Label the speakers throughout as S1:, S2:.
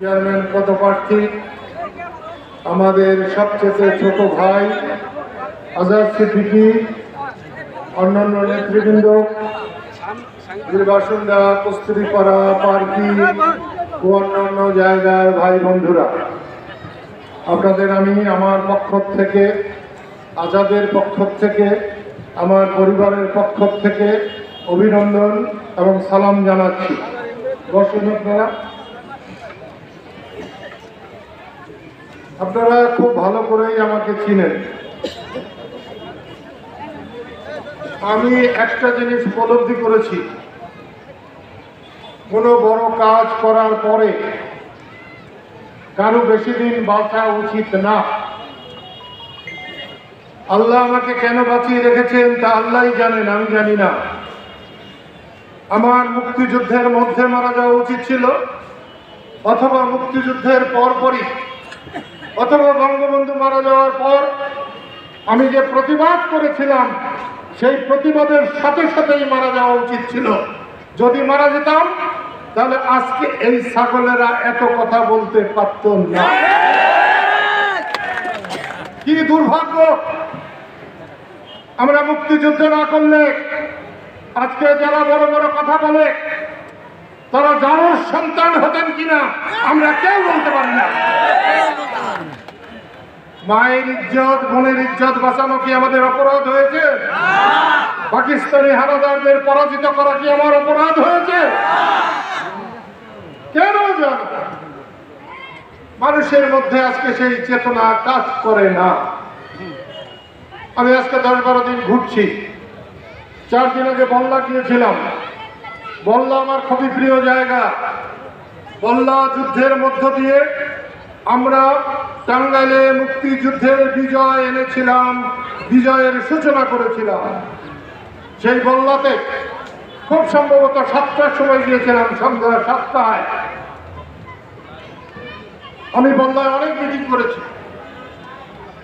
S1: Chairman পদপ্রার্থী আমাদের সবচেয়ে ছোট ভাই আজাদ সিদ্দিকী, অন্যান্য নেতৃবৃন্দ, বাসিন্দা, কস্তুরীপাড়া, পার্কি ও অন্যান্য জায়গার ভাই বন্ধুরা, আপনাদের আমি আমার পক্ষ থেকে, আজাদের পক্ষ থেকে, আমার পরিবারের পক্ষ থেকে অভিনন্দন এবং সালাম জানাচ্ছি। আপনারা খুব ভালো করেই আমাকে চিনেন। আমি একটা জিনিস উপলব্ধি করেছি, কোনো বড় কাজ করার পরে কারো বেশি দিন বাঁচা উচিত না। আল্লাহ আমাকে কেন বাঁচিয়ে রেখেছেন তা আল্লাহই জানেন, আমি জানি না। আমার মুক্তিযুদ্ধের মধ্যে মারা যাওয়া উচিত ছিল, অথবা মুক্তিযুদ্ধের পরপরই, অথবা বঙ্গবন্ধু মারা যাওয়ার পর আমি যে প্রতিবাদ করেছিলাম সেই প্রতিবাদের সাথে সাথেই মারা যাওয়া উচিত ছিল। যদি মারা যেতাম তাহলে আজকে এই ছাগলেরা এত কথা বলতে পারত না। কি দুর্ভাগ্য, আমরা মুক্তিযুদ্ধ না করলে আজকে যারা বড় বড় কথা বলে তারা জানোর সন্তান হতেন কিনা আমরা কেউ বলতে পারি না। মায়ের ইজ্জত, বোনের ইজ্জত বাঁচানো কি আমাদের অপরাধ হয়েছে? পাকিস্তানি হানাদারদের পরাজিত করা কি আমার অপরাধ হয়েছে? কেন জানো মানুষের মধ্যে আজকে সেই চেতনা কাজ করে না। আমি আজকে 10-12 দিন ঘুরছি। 4 দিন আগে বল্লা গিয়েছিলাম। বল্লা আমার খুবই প্রিয় জায়গা। বল্লা যুদ্ধের মধ্য দিয়ে আমরা টাঙ্গাইলে মুক্তিযুদ্ধের বিজয় এনেছিলাম, বিজয়ের সূচনা করেছিলাম। সেই বল্লাতে খুব সম্ভবত 7টার সময় গিয়েছিলাম, সন্ধ্যা 7টায়। আমি বল্লায় অনেক মিটিং করেছি,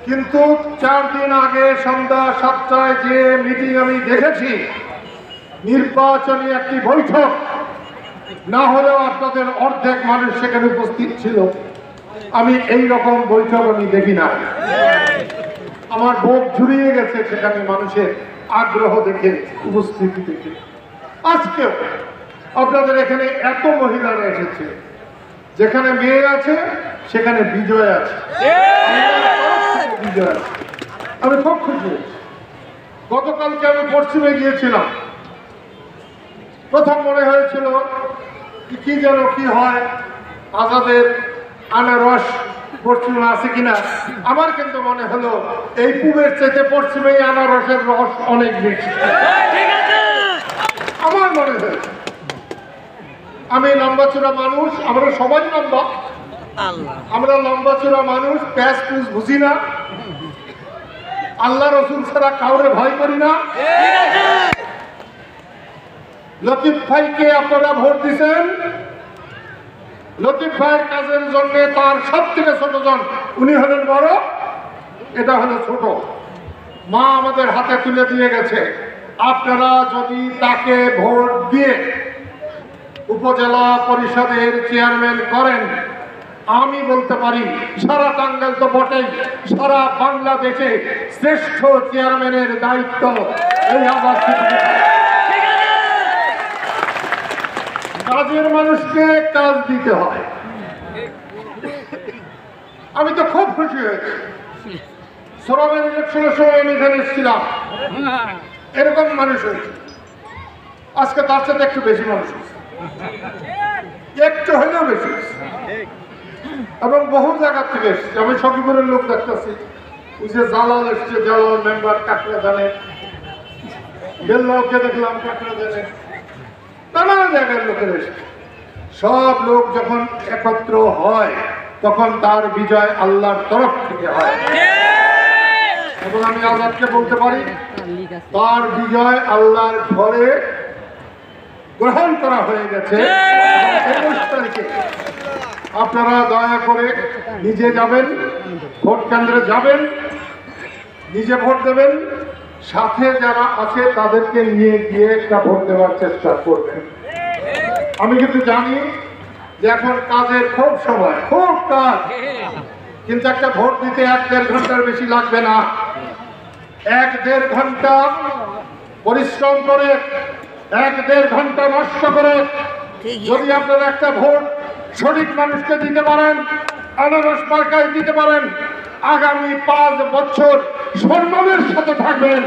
S1: কিন্তু 4 দিন আগে সন্ধ্যা 7টায় যে মিটিং আমি দেখেছি, নির্বাচনী একটি বৈঠক, না হলেও আপনাদের অর্ধেক মানুষ সেখানে উপস্থিত ছিল। আমি এই রকম বৈঠক আমি দেখি না। আমার বুক জুড়িয়ে গেছে সেখানে মানুষের আগ্রহ দেখে, উপস্থিতি দেখে। আজকেও আপনাদের এখানে এত মহিলারা এসেছে, যেখানে মেয়ে আছে সেখানে বিজয় আছে, বিজয় আছে। আমি খুব খুশি হয়েছি। গতকালকে আমি পশ্চিমে গিয়েছিলাম। প্রথম মনে হয়েছিল কি যেন কি হয়, আজাদের আনারস পশ্চিমে আছে কিনা। আমার কিন্তু মনে হলো এই পূবের চাইতে পশ্চিমেই আনারসের রস অনেক বেশি। আমার মনে হয়েছে, আমি লম্বা চূড়া মানুষ, আমরা সবাই লম্বা, আমরা লম্বা চূড়া মানুষ, প্যাঁচ পুষ বুঝি না, আল্লাহ রসুল ছাড়া কাউরে ভয় করি না। লতিফ ভাইকে আপনারা ভোট দিচ্ছেন, লতিফ ভাইয়ের কাজের জন্য তার সব থেকে ছোট জন, উনি হলেন বড়, এটা হলো ছোট। মা আমাদের হাতে তুলে দিয়ে গেছে। আপনারা যদি তাকে ভোট দিয়ে উপজেলা পরিষদের চেয়ারম্যান করেন, আমি বলতে পারি সারা টাঙ্গাইল তো বটেই, সারা বাংলাদেশে শ্রেষ্ঠ চেয়ারম্যানের দায়িত্ব এই আজাদ সিদ্দিকী। কাজের মানুষকে কাজ দিতে হয়। আমি তো খুব খুশি হয়েছি। শ্রমের ইলেকশনের সময় আমি এখানে এসেছিলাম, এরকম মানুষ হয়েছে। আজকে তার সাথে একটু বেশি মানুষ হয়েছে, একটু হলেও বেশি, এবং বহু জায়গা থেকে এসছে। আমি সখীপুরের লোক দেখতেছি, ওই যে জালাল এসছে, জালাল মেম্বার কাকড়া জানে, বেল্লাওকে দেখলাম কাকড়া জানে, নানা জায়গার লোকের এসছে। সব লোক যখন একত্র হয় তখন তার বিজয় আল্লাহর তরফ থেকে হয়। এবং আমি আজাদকে বলতে পারি তার বিজয় আল্লাহর ঘরে গ্রহণ করা হয়ে গেছে। 21 তারিখে আপনারা দয়া করে নিজে যাবেন, ভোট কেন্দ্রে যাবেন, নিজে ভোট দেবেন, সাথে যারা আছে তাদেরকে নিয়ে গিয়ে একটা ভোট দেওয়ার চেষ্টা করবেন। আমি কিন্তু জানি যে এখন কাজের খুব সময়, খুব কাজ, কিন্তু একটা ভোট দিতে 1-1.5 ঘন্টার বেশি লাগবে না। 1-1.5 ঘন্টা পরিশ্রম করে, 1-1.5 ঘন্টা নষ্ট করে যদি আপনারা একটা ভোট সঠিক মানুষকে দিতে পারেন, আনারস মার্কায় দিতে পারেন, আগামী 5 বছর সম্মানের সাথে থাকবেন।